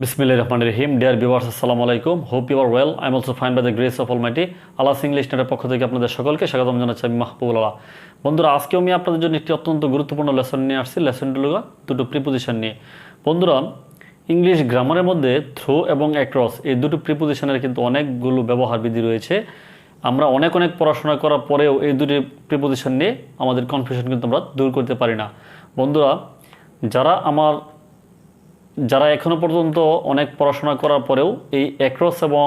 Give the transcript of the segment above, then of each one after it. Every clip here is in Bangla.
Bismillahirrahmanirrahim. Dear viewers, assalamu alaikum. Hope you are well. I am also fine by the grace of Almighty. Allah's English নেটের পক্ষ থেকে আপনাদের সকলকে স্বাগতম জানাচ্ছি আমি মাহবুবুল্লাহ। বন্ধুরা, আজকে আমি আপনাদের জন্য একটি অত্যন্ত গুরুত্বপূর্ণ লেসন নিয়ে আসছি। লেসনটি হলো দুটো প্রিপোজিশন নিয়ে। বন্ধুরা, ইংলিশ গ্রামারের মধ্যে থ্রো এবং অ্যাক্রস এই দুটো প্রিপোজিশনের কিন্তু অনেকগুলো ব্যবহার বিধি রয়েছে। আমরা অনেক পড়াশোনা করার পরেও এই দুটি প্রিপোজিশন নিয়ে আমাদের কনফিউশন কিন্তু আমরা দূর করতে পারি না। বন্ধুরা, যারা এখনও পর্যন্ত অনেক পড়াশোনা করার পরেও এই অ্যাক্রস এবং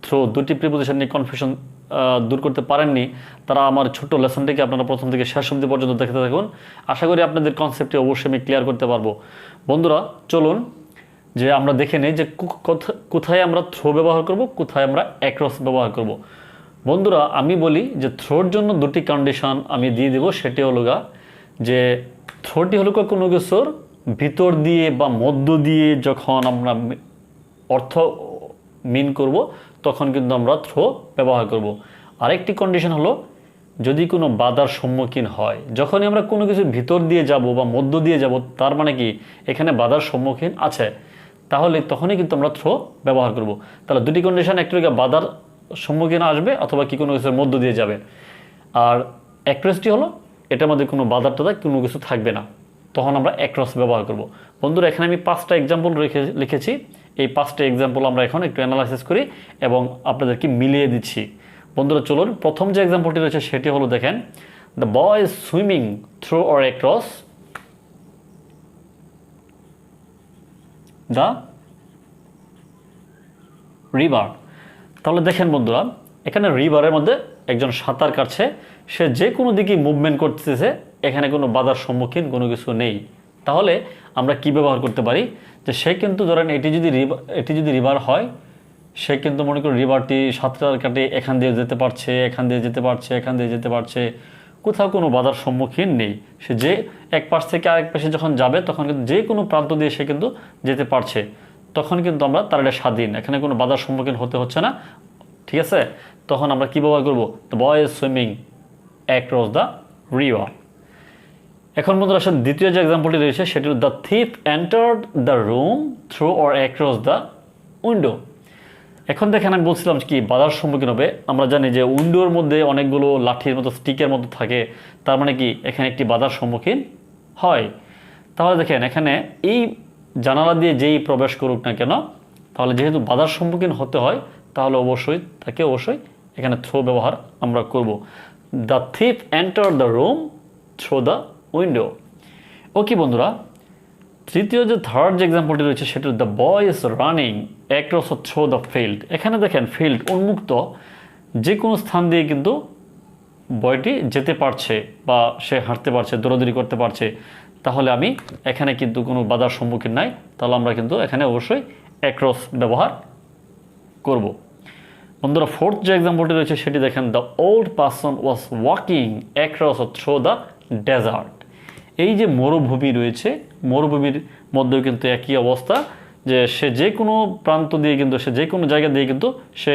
থ্রো দুটি প্রিপোজিশন নিয়ে কনফিউশন দূর করতে পারেননি, তারা আমার ছোট্ট লেসনটিকে আপনারা প্রথম থেকে শেষ অবধি পর্যন্ত দেখতে থাকুন। আশা করি আপনাদের কনসেপ্টটি অবশ্যই আমি ক্লিয়ার করতে পারবো। বন্ধুরা, চলুন যে আমরা দেখে নিই যে কোথায় আমরা থ্রো ব্যবহার করব, কোথায় আমরা অ্যাক্রস ব্যবহার করব। বন্ধুরা, আমি বলি যে থ্রোর জন্য দুটি কন্ডিশন আমি দিয়ে দেবো। সেটি হলো যে থ্রোটি হলো কোনো কিছুর ভিতর দিয়ে বা মধ্য দিয়ে যখন আমরা অর্থ মিন করব তখন কিন্তু আমরা থ্রো ব্যবহার করব। আরেকটি কন্ডিশন হলো যদি কোনো বাধার সম্মুখীন হয়, যখনই আমরা কোনো কিছুর ভিতর দিয়ে যাব বা মধ্য দিয়ে যাব, তার মানে কি এখানে বাধার সম্মুখীন আছে, তাহলে তখনই কিন্তু আমরা থ্রো ব্যবহার করব। তাহলে দুটি কন্ডিশন, একটি বাধার সম্মুখীন আসবে অথবা কি কোনো কিছুর মধ্য দিয়ে যাবে। আর অ্যাক্রসটি হলো এটার মধ্যে কোনো বাধার টাধা কোনো কিছু থাকবে না, তখন আমরা অ্যাক্রস ব্যবহার করব। বন্ধুরা, এখানে আমি 5টা এক্সাম্পল লিখেছি। এই 5টা এক্সাম্পল আমরা এখন একটু অ্যানালাইসিস করি এবং আপনাদেরকে মিলিয়ে দিচ্ছি। বন্ধুরা, চলুন প্রথম যে এক্সাম্পলটি রয়েছে সেটি হলো, দেখেন, the boy is swimming through or across the river. তাহলে দেখেন বন্ধুরা, এখানে রিভারের মধ্যে একজন সাঁতার কাটছে, সে যে কোনো দিকে মুভমেন্ট করতেছে, এখানে কোনো বাধার সম্মুখীন কোনো কিছু নেই। তাহলে আমরা কি ব্যবহার করতে পারি যে সে কিন্তু ধরেন এটি যদি রিভার হয়, সে কিন্তু মনে করি রিভারটি সাঁতার কাটে এখান দিয়ে যেতে পারছে, এখান দিয়ে যেতে পারছে, এখান দিয়ে যেতে পারছে, কোথাও কোনো বাধার সম্মুখীন নেই। সে যে এক পাশ থেকে আরেক পাশে যখন যাবে তখন কিন্তু যে কোনো প্রান্ত দিয়ে সে কিন্তু যেতে পারছে, তখন কিন্তু আমরা তার এটা স্বাধীন, এখানে কোনো বাধার সম্মুখীন হতে হচ্ছে না। ঠিক আছে, তখন আমরা কি ব্যবহার করব? The boy is swimming across the river. এখন বন্ধুরা, আসলে দ্বিতীয় যে এক্সাম্পলটি রয়েছে সেটি হল the thief entered the room through or across the window. এখন দেখেন, আমি বলছিলাম কি বাধার সম্মুখীন হবে। আমরা জানি যে উইন্ডোর মধ্যে অনেকগুলো লাঠির মতো স্টিকের মতো থাকে, তার মানে কি এখানে একটি বাধার সম্মুখীন হয়। তাহলে দেখেন, এখানে এই জানালা দিয়ে যেই প্রবেশ করুক না কেন, তাহলে যেহেতু বাধার সম্মুখীন হতে হয়, তাহলে অবশ্যই এখানে থ্রো ব্যবহার আমরা করব। The thief enter the room through the window. Okay বন্ধুরা, তৃতীয় যে থার্ড যে এক্সাম্পলটি রয়েছে সেটা the boy is running across through the field. এখানে দেখেন, ফিল্ড উন্মুক্ত, যে কোনো স্থান দিয়ে কিন্তু বয়টি যেতে পারছে বা সে হাঁটতে পারছে, দৌড়াদৌড়ি করতে পারছে। তাহলে আমি এখানে কিন্তু কোনো বাধার সম্মুখীন নাই, তাহলে আমরা কিন্তু এখানে অবশ্যই অ্যাক্রস ব্যবহার করব। বন্ধুরা, ফোর্থ যে এক্সাম্পলটি রয়েছে সেটি দেখেন, the old person was walking across through the desert. এই যে মরুভূমি রয়েছে, মরুভূমির মধ্যেও কিন্তু একই অবস্থা, যে সে যে কোনো প্রান্ত দিয়ে কিন্তু সে যে কোনো জায়গা দিয়ে কিন্তু সে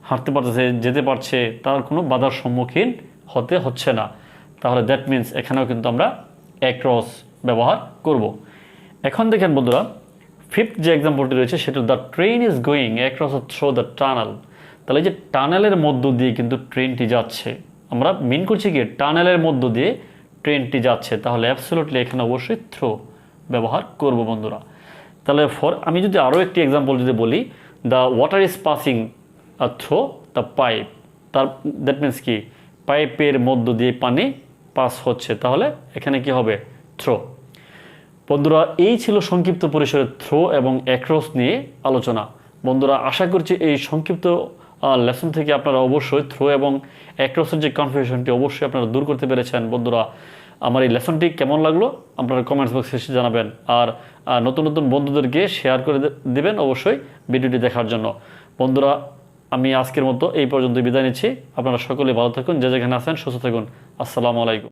হাঁটতে পারতেছে, যেতে পারছে, তার কোনো বাধার সম্মুখীন হতে হচ্ছে না। তাহলে দ্যাট মিনস এখানেও কিন্তু আমরা অ্যাক্রস ব্যবহার করব। এখন দেখেন বন্ধুরা, ফিফথ যে এক্সাম্পলটি রয়েছে সেটা the train is going across through the tunnel. তাহলে এই যে টানেলের মধ্য দিয়ে কিন্তু ট্রেনটি যাচ্ছে, আমরা মিন করছি কি টানেলের মধ্য দিয়ে ট্রেনটি যাচ্ছে, তাহলে অ্যাবসলিউটলি এখানে অবশ্যই থ্রো ব্যবহার করব বন্ধুরা। তাহলে আমি যদি আরও একটি এক্সাম্পল যদি বলি, the water is passing through the pipe. That means কি পাইপের মধ্য দিয়ে পানি পাস হচ্ছে, তাহলে এখানে কি হবে? থ্রো। বন্ধুরা, এই ছিল সংক্ষিপ্ত পরিসরে থ্রো এবং অ্যাক্রস নিয়ে আলোচনা। বন্ধুরা, আশা করছি এই সংক্ষিপ্ত লেসন থেকে আপনারা অবশ্যই থ্রো এবং অ্যাক্রসের যে কনফিউশনটি অবশ্যই আপনারা দূর করতে পেরেছেন। বন্ধুরা, আমার এই লেসনটি কেমন লাগলো আপনারা কমেন্টস বক্সে এসে জানাবেন, আর নতুন বন্ধুদেরকে শেয়ার করে দেবেন অবশ্যই ভিডিওটি দেখার জন্য। বন্ধুরা, আমি আজকের মতো এই পর্যন্ত বিদায় নিচ্ছি। আপনারা সকলে ভালো থাকুন, যে যেখানে আছেন সুস্থ থাকুন। আসসালামু আলাইকুম।